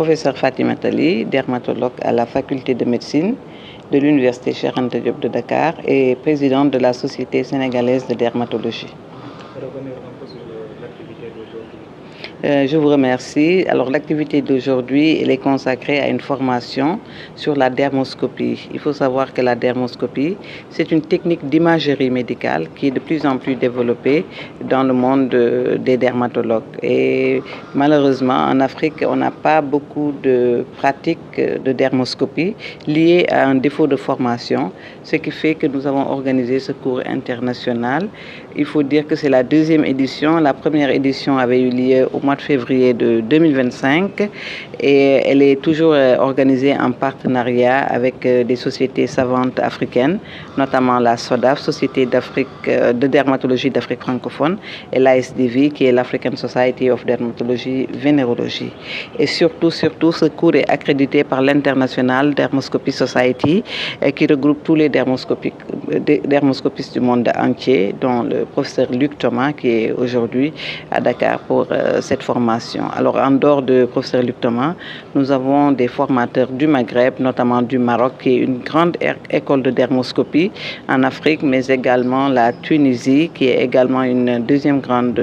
professeur Fatima Tali, dermatologue à la faculté de médecine de l'Université Cheikh Anta Diop de Dakar et présidente de la Société sénégalaise de dermatologie. Revenir un peu sur l'activité d'aujourd'hui. Je vous remercie. Alors l'activité d'aujourd'hui, elle est consacrée à une formation sur la dermoscopie. Il faut savoir que la dermoscopie, c'est une technique d'imagerie médicale qui est de plus en plus développée dans le monde des dermatologues. Et malheureusement, en Afrique, on n'a pas beaucoup de pratiques de dermoscopie liées à un défaut de formation, ce qui fait que nous avons organisé ce cours international. Il faut dire que c'est la deuxième édition. La première édition avait eu lieu au mois de février de 2025 et elle est toujours organisée en partenariat avec des sociétés savantes africaines, notamment la SODAF, Société d'Afrique de dermatologie d'Afrique francophone, et l'ASDV, qui est l'African Society of Dermatology Venerology. Et surtout, ce cours est accrédité par l'International Dermoscopy Society, qui regroupe tous les dermoscopistes du monde entier, dont le professeur Luc Thomas, qui est aujourd'hui à Dakar pour cette formation. Alors, en dehors de professeur Luc Thomas, nous avons des formateurs du Maghreb, notamment du Maroc, qui est une grande école de dermoscopie en Afrique, mais également la Tunisie, qui est également une deuxième grande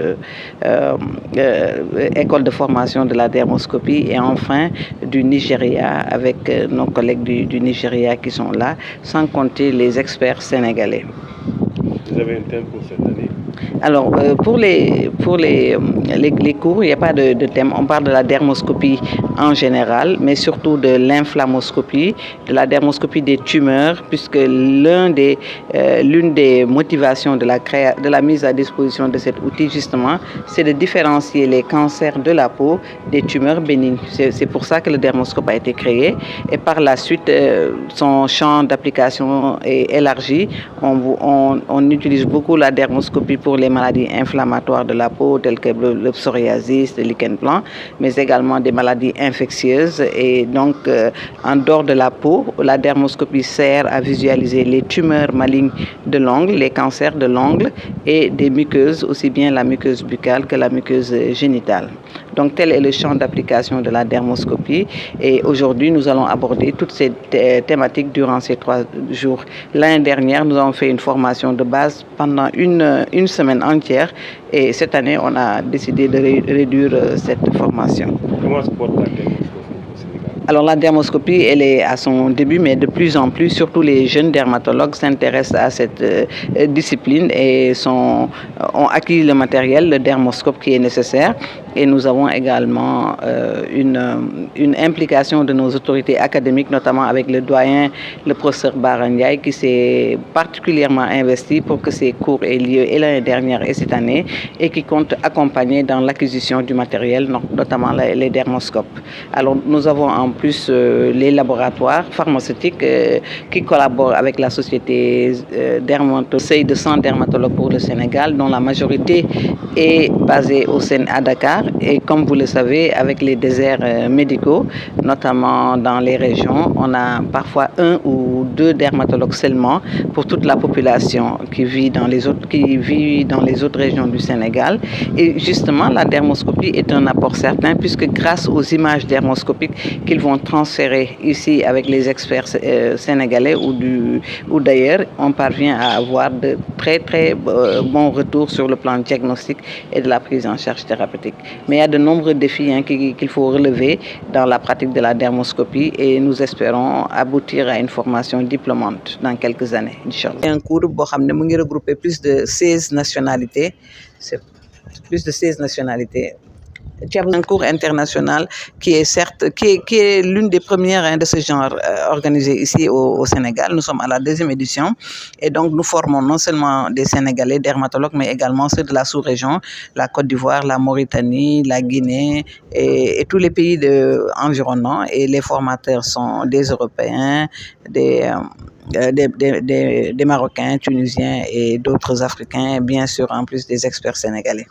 école de formation de la dermoscopie, et enfin du Nigeria, avec nos collègues du Nigeria qui sont là, sans compter les experts sénégalais. Vous avez un thème pour cette année? Alors, pour les cours, il n'y a pas de thème. On parle de la dermoscopie en général, mais surtout de l'inflammoscopie, de la dermoscopie des tumeurs, puisque l'une des motivations de la mise à disposition de cet outil, justement, c'est de différencier les cancers de la peau des tumeurs bénignes. C'est pour ça que le dermoscope a été créé. Et par la suite, son champ d'application est élargi. On utilise beaucoup la dermoscopie pour les maladies inflammatoires de la peau, telles que le psoriasis, le lichen plantar, mais également des maladies infectieuses. Et donc, en dehors de la peau, la dermoscopie sert à visualiser les tumeurs malignes de l'ongle, les cancers de l'ongle et des muqueuses, aussi bien la muqueuse buccale que la muqueuse génitale. Donc, tel est le champ d'application de la dermoscopie. Et aujourd'hui, nous allons aborder toutes ces thématiques durant ces 3 jours. L'année dernière, nous avons fait une formation de base pendant une semaine entière. Et cette année, on a décidé de réduire cette formation. Comment se porte la dermoscopie au Sénégal? Alors la dermoscopie, elle est à son début, mais de plus en plus, surtout les jeunes dermatologues s'intéressent à cette discipline et ont acquis le matériel, le dermoscope qui est nécessaire. Et nous avons également une implication de nos autorités académiques, notamment avec le doyen, le professeur Barandiaï, qui s'est particulièrement investi pour que ces cours aient lieu et l'année dernière et cette année, et qui compte accompagner dans l'acquisition du matériel, notamment les dermoscopes. Alors nous avons en plus les laboratoires pharmaceutiques qui collaborent avec la société dermatologue de 100 dermatologues pour le Sénégal, dont la majorité est basée à Dakar. Et comme vous le savez, avec les déserts médicaux, notamment dans les régions, on a parfois 1 ou 2 dermatologues seulement pour toute la population qui vit dans les autres régions du Sénégal. Et justement, la dermoscopie est un apport certain, puisque grâce aux images dermoscopiques qu'ils vont transférer ici avec les experts sénégalais ou d'ailleurs, on parvient à avoir de très très bons retours sur le plan diagnostique et de la prise en charge thérapeutique. Mais il y a de nombreux défis qu'il faut relever dans la pratique de la dermoscopie et nous espérons aboutir à une formation diplômante dans quelques années, Inch'Allah. C'est un cours qui regroupe plus de 16 nationalités. C'est plus de 16 nationalités. Un cours international qui est l'une des premières de ce genre organisées ici au Sénégal. Nous sommes à la 2e édition et donc nous formons non seulement des Sénégalais dermatologues, mais également ceux de la sous-région, la Côte d'Ivoire, la Mauritanie, la Guinée et tous les pays environnants. Et les formateurs sont des Européens, des Marocains, Tunisiens et d'autres Africains, bien sûr en plus des experts sénégalais.